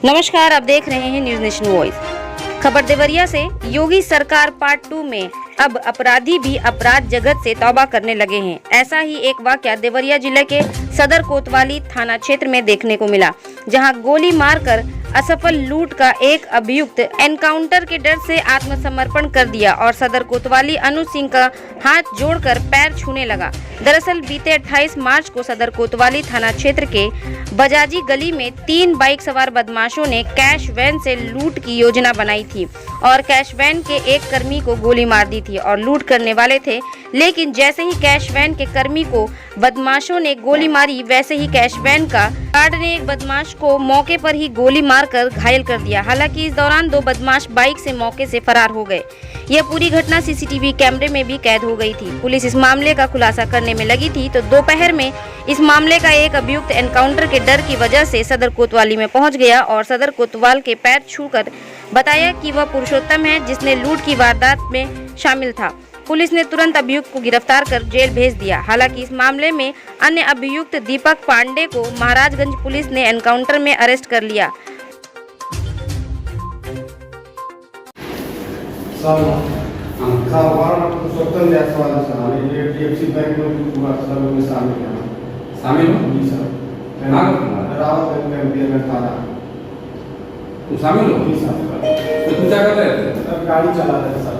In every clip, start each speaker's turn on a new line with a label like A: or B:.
A: नमस्कार, आप देख रहे हैं न्यूज नेशन वॉइस। खबर देवरिया से। योगी सरकार पार्ट 2 में अब अपराधी भी अपराध जगत से तौबा करने लगे हैं। ऐसा ही एक वाकया देवरिया जिले के सदर कोतवाली थाना क्षेत्र में देखने को मिला, जहां गोली मारकर असफल लूट का एक अभियुक्त एनकाउंटर के डर से आत्मसमर्पण कर दिया और सदर कोतवाली अनु सिंह का हाथ जोड़कर पैर छूने लगा। दरअसल बीते 28 मार्च को सदर कोतवाली थाना क्षेत्र के बजाजी गली में 3 बाइक सवार बदमाशों ने कैश वैन से लूट की योजना बनाई थी और कैश वैन के एक कर्मी को गोली मार दी थी और लूट करने वाले थे। लेकिन जैसे ही कैश वैन के कर्मी को बदमाशों ने गोली मारी, वैसे ही कैश वैन का गार्ड ने एक बदमाश को मौके पर ही गोली मारकर घायल कर दिया। हालांकि इस दौरान 2 बदमाश बाइक से मौके से फरार हो गए। यह पूरी घटना सीसीटीवी कैमरे में भी कैद हो गई थी। पुलिस इस मामले का खुलासा करने में लगी थी तो दोपहर में इस मामले का एक अभियुक्त एनकाउंटर के डर की वजह से सदर कोतवाली में पहुंच गया और सदर कोतवाल के पैर छूकर बताया कि वह पुरुषोत्तम है जिसने लूट की वारदात में शामिल था। पुलिस ने तुरंत अभियुक्त को गिरफ्तार कर जेल भेज दिया। हालांकि इस मामले में अन्य अभियुक्त दीपक पांडे को महाराजगंज पुलिस ने एनकाउंटर में अरेस्ट कर लिया।
B: शामिल हो? तो तुम क्या कर रहे थे?
C: गाड़ी चला रहे थे सर।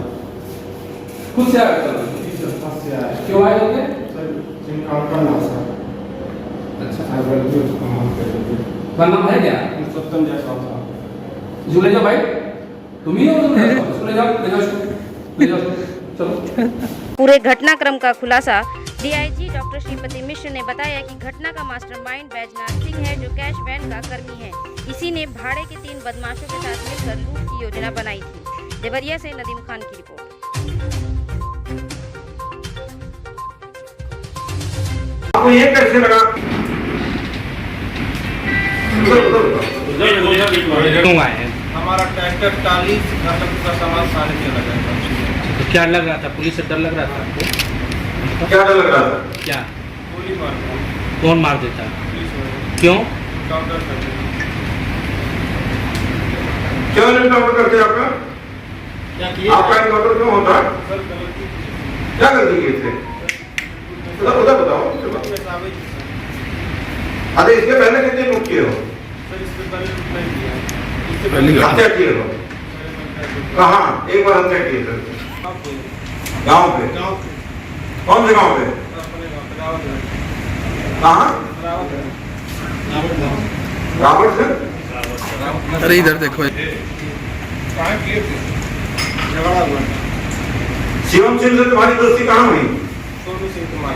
B: खुद से आए?
C: खुद से आए।
B: क्यों आए होंगे? अच्छा, नाम है क्या?
C: पुरुषोत्तम जैसा था।
B: इसको ले जाओ भाई, तुम ही हो, इसको ले जाओ, ले जाओ, चलो।
A: पूरे घटनाक्रम का खुलासा डीआईजी डॉक्टर श्रीपति मिश्र ने बताया कि घटना का मास्टरमाइंड बैजनाथ सिंह है, जो कैश वैन का कर्मी है। इसी ने भाड़े के 3 बदमाशों के साथ मिलकर लूट की योजना बनाई थी। देवरिया से नदीम खान की रिपोर्ट।
D: आपको ये कैसे लगा?
E: क्यों आए हैं?
C: हमारा ट्रैक्टर 40 का सामान सारे के लगा था।
E: तो क्या लग रहा था? पुलिस से डर लग रहा था आपको?
D: क्या डर लग रहा था?
E: क्या?
C: गोली मारता।
E: कौन मार देता?
C: पुलिस वाले।
E: क्यों?
C: काउंटर करते।
D: क्यों एनकाउंटर करते आपका?
C: क्या किए?
D: आपका एनकाउंटर क्यों होता?
C: सर गलती।
D: क्या गलती की थे? उधर बताओ। अरे इसके पहले कितने लूट किए हो?
C: सर इससे पहले कुछ नहीं किया। इससे
D: पहले हत्या किए हो? कहाँ? एक बार हत्या किए थे गाँव पे। कौन से गाँव पे? कहाँ? रावट से?
F: अरे इधर देखो।
C: कहाँ किए थे? झगड़ा हुआ।
D: शिवम सिंह से तुम्हारी दोस्ती कहाँ हुई?
C: सोनू सिंह कुमार।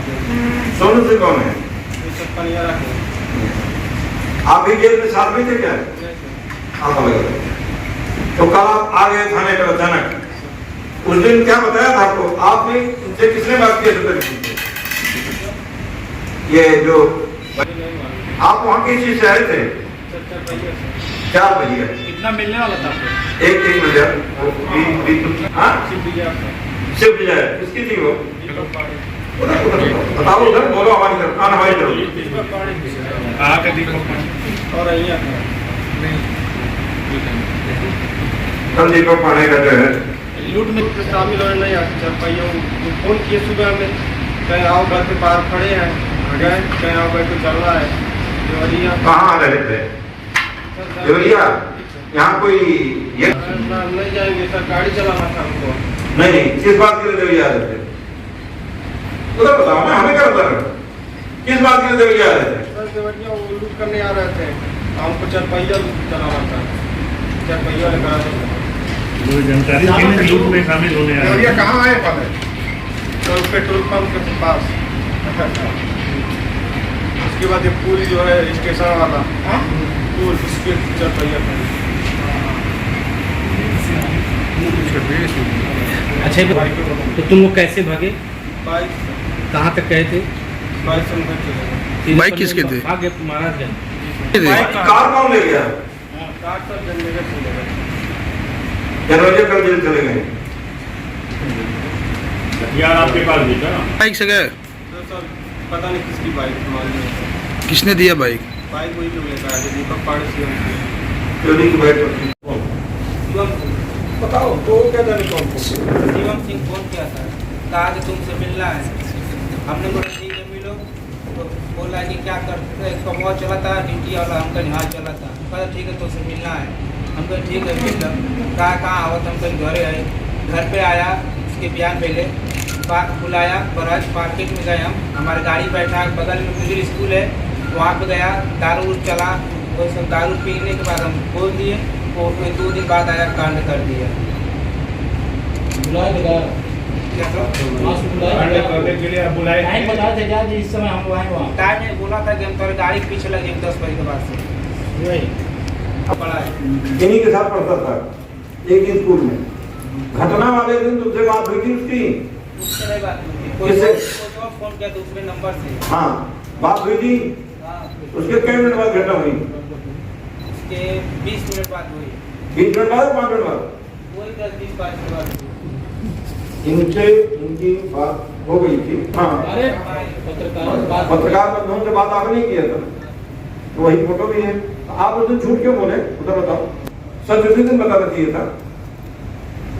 D: सोनू सिंह कौन है?
C: पनियारा के।
D: आप भी जेल में साथ में थे क्या? आप अलग। तो कल आप आ गए थाने पर अचानक। उस दिन क्या बताया था आपको? आपने उनसे किसने बात की है? ये जो आप वहाँ किस चीज से आए थे? 4 बजे।
C: कितना मिलने वाला था?
D: एक मिनट। हाँ, शिफ्ट जाए। किसकी थी वो? बताओ उधर बोलो, हमारी तरफ कान हमारी तरफ।
C: और
D: कल दीपक पाने का जो है
C: लूट में शामिल होने नहीं चल पाइए। फोन किए सुबह में, कहीं आओ घर के बाहर खड़े हैं, गए कहीं आओ घर को चल रहा है। देवरिया।
D: कहाँ रहे थे? देवरिया। यहाँ कोई ये
C: नहीं जाएंगे सर, गाड़ी चलाना था हमको।
D: नहीं, किस बात के लिए देवरिया आ रहे थे? उधर बताओ ना, हमें क्या पता? किस बात के लिए देवरिया आ रहे थे?
C: सर देवरिया वो लूट करने आ रहे थे, हमको 4 पहिया चलाना था। 4 पहिया लेकर
F: जानकारी लूट में शामिल होने आए।
D: देवरिया कहाँ आए पहले?
C: तो पेट्रोल पंप के पास। उसके बाद ये पुल जो है स्टेशन वाला, पुल उसके 4 पहिया था।
E: अच्छा, तो तुम लोग कैसे भागे?
C: बाइक।
E: कहाँ तक गए थे?
C: बाइक से निकल चले गए।
F: बाइक किसके थे?
E: भागे महाराजगंज।
D: कार कौन ले गया?
C: कार सर जनरेटर चले गए।
D: जनवरी कल जेल चले गए।
G: हथियार आपके पास भी था?
F: बाइक से गए?
C: तो सर पता नहीं किसकी बाइक हमारी।
F: किसने दिया बाइक?
C: बाइक वही लोग लेकर आए थे, दीपक पाड़े से।
D: चोरी की बैठ पड़ती
C: बताओ तो क्या जाने कौन शिवम सिंह फोन किया था, कहा कि तुमसे मिलना है। हमने बोला ठीक है मिलो, तो बोला कि क्या करते थे, इसका बहुत चला था ड्यूटी वाला, हमका यहाँ चला था, कहा ठीक है तुमसे मिलना है। हम कहा ठीक है मिल लो, कहाँ आवत, हम कहीं घरे आए, घर पे आया, उसके बयान पहले पार्क बुलाया, बराज मार्केट में गए हम, हमारी गाड़ी बैठा, बगल में मिडिल स्कूल है, वहाँ पे गया, दारू चला, तो सब दारू पीने के बाद हम बोल दिए, वो 2 दिन बाद आया, कांड कर दिया। क्या
G: करने के लिए बुलाए
C: टाइम ने बोला था कि हम तुम्हारी गाड़ी के पीछे लगे 10 बजे के बाद से पड़ा है।
D: इन्हीं के साथ पढ़ता था एक दिन स्कूल में। घटना वाले दिन तुमसे बात हुई थी उसकी?
C: उससे नहीं बात हुई थी, कोई
D: किससे?
C: और फोन किया दूसरे नंबर से।
D: हाँ, बात हुई थी।
C: हाँ,
D: उसके कई मिनट बाद घटना हुई?
C: उसके 20 मिनट बाद हुई।
D: 20 मिनट बाद 5 मिनट बाद?
C: वही 10-20 मिनट बाद।
D: इनसे इनकी बात हो गई थी। हाँ, पत्रकार बंधुओं से बात आपने नहीं किया था, तो वही फोटो भी है। आप उस दिन झूठ क्यों बोले, उधर बताओ। सच उसी दिन बताना चाहिए था,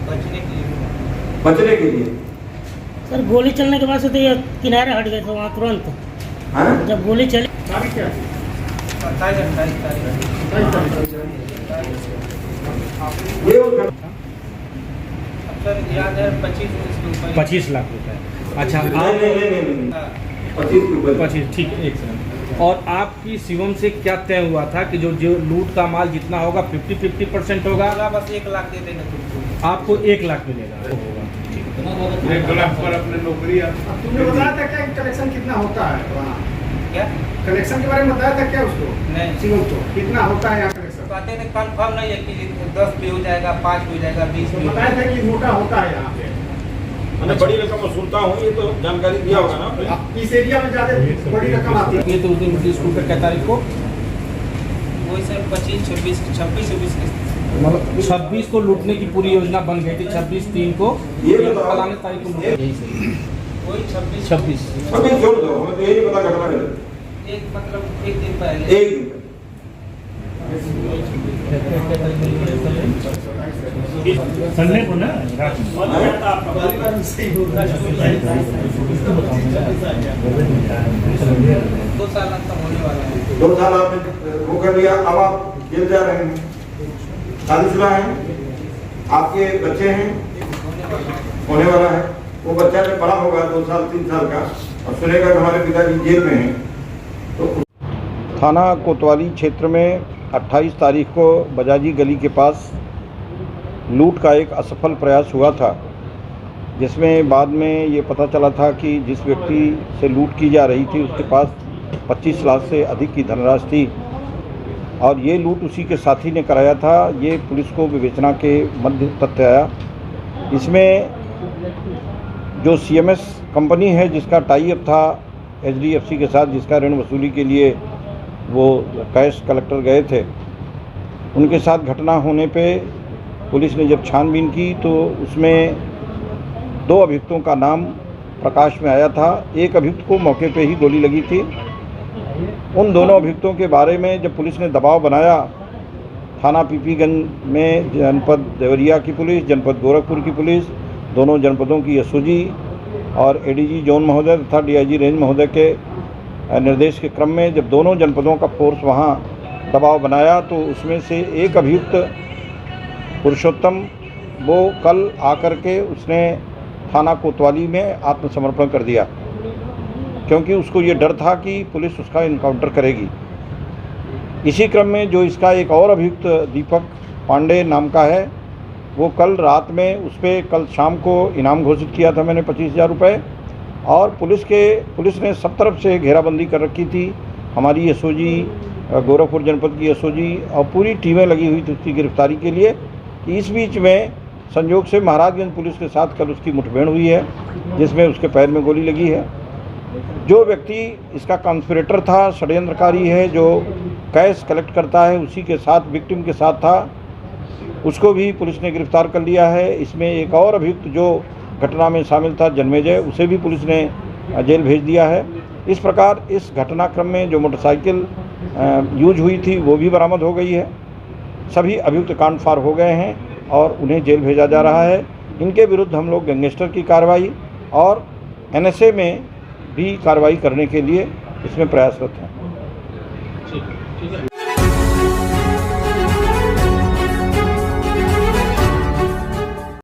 C: बचने के लिए।
D: बचने के लिए।
H: सर गोली चलने के बाद से तो ये किनारे हट गए थे वहाँ तुरंत।
D: हाँ?
H: जब गोली चली
C: 27 तारीख
D: ये उस घटना
C: सर याद है 25
E: लाख रुपए। अच्छा
D: नहीं,
E: आप
D: नहीं, नहीं, नहीं, नहीं। 25 के ऊपर।
E: 25, ठीक है, एक सेकंड। और आपकी शिवम से क्या तय हुआ था कि जो लूट का माल जितना होगा 50% होगा,
C: बस 1 लाख दे देंगे तुमको,
E: आपको 1 लाख मिलेगा। ठीक है।
G: 1 लाख पर अपने नौकरी
I: तुमने बताया था क्या कलेक्शन कितना होता है वहाँ?
C: क्या
I: कलेक्शन के बारे में बताया था क्या उसको?
C: नहीं
I: शिवम को कितना होता है यहाँ कलेक्शन?
C: कहते थे कंफर्म नहीं है कि 10 भी हो जाएगा, 5 भी हो जाएगा, 20
I: तो
C: भी हो
I: बताया
C: जाएगा।
I: था कि मोटा होता है यहाँ पे।
D: मैंने बड़ी रकम वसूलता हूँ, ये तो जानकारी दिया होगा ना आपने?
I: इस एरिया में ज्यादा बड़ी रकम आती है।
E: ये तो उस दिन मिडिल स्कूल पे क्या तारीख को,
C: वही सर 25, 26, 26
E: मतलब 26 को लूटने की पूरी योजना बन गई थी। 26/3 को
D: ये बताओ।
E: फलाने तारीख को लूट, यही सही।
C: वही 26
E: 26
D: अभी छोड़ दो, हमें तो ये नहीं पता घटना है।
C: एक मतलब 1 दिन पहले।
D: एक दिन
F: संडे को ना
C: 2 साल तक होने वाला है।
D: 2 साल आपने वो कर लिया, अब आप जेल जा रहे हैं, शादीशुदा हैं, आपके बच्चे हैं, होने वाला है। वो बच्चा जब बड़ा होगा 2 साल 3 साल का और सुनेगा कि हमारे पिताजी जेल में हैं, तो थाना कोतवाली क्षेत्र में 28 तारीख को बजाजी गली के पास लूट का एक असफल प्रयास हुआ था, जिसमें बाद में ये पता चला था कि जिस व्यक्ति से लूट की जा रही थी उसके पास 25 लाख से अधिक की धनराशि थी और ये लूट उसी के साथी ने कराया था। ये पुलिस को विवेचना के मध्य तथ्य आया। इसमें जो CMS कंपनी है जिसका टाई अप था HDFC के साथ, जिसका ऋण वसूली के लिए वो कैश कलेक्टर गए थे, उनके साथ घटना होने पे पुलिस ने जब छानबीन की तो उसमें 2 अभियुक्तों का नाम प्रकाश में आया था। एक अभियुक्त को मौके पे ही गोली लगी थी। उन दोनों अभियुक्तों के बारे में जब पुलिस ने दबाव बनाया, थाना पीपीगंज में जनपद देवरिया की पुलिस, जनपद गोरखपुर की पुलिस, दोनों जनपदों की SOG और ADG जोन महोदय तथा DIG रेंज महोदय के निर्देश के क्रम में जब दोनों जनपदों का फोर्स वहां दबाव बनाया तो उसमें से एक अभियुक्त पुरुषोत्तम, वो कल आकर के उसने थाना कोतवाली में आत्मसमर्पण कर दिया, क्योंकि उसको ये डर था कि पुलिस उसका इनकाउंटर करेगी। इसी क्रम में जो इसका एक और अभियुक्त दीपक पांडे नाम का है, वो कल रात में उस पर कल शाम को इनाम घोषित किया था मैंने 25,000 रुपये, और पुलिस ने सब तरफ से घेराबंदी कर रखी थी। हमारी SOG गोरखपुर जनपद की SOG और पूरी टीमें लगी हुई थी उसकी गिरफ्तारी के लिए। कि इस बीच में संयोग से महाराजगंज पुलिस के साथ कल उसकी मुठभेड़ हुई है, जिसमें उसके पैर में गोली लगी है। जो व्यक्ति इसका कॉन्स्पिरेटर था, षड्यंत्रकारी है, जो कैश कलेक्ट करता है, उसी के साथ विक्टिम के साथ था, उसको भी पुलिस ने गिरफ्तार कर लिया है। इसमें एक और अभियुक्त जो घटना में शामिल था, जन्मेजय, उसे भी पुलिस ने जेल भेज दिया है। इस प्रकार इस घटनाक्रम में जो मोटरसाइकिल यूज हुई थी वो भी बरामद हो गई है। सभी अभियुक्त कांड फार हो गए हैं और उन्हें जेल भेजा जा रहा है। इनके विरुद्ध हम लोग गैंगस्टर की कार्रवाई और NSA में भी कार्रवाई करने के लिए इसमें प्रयासरत हैं।
E: ठीक है।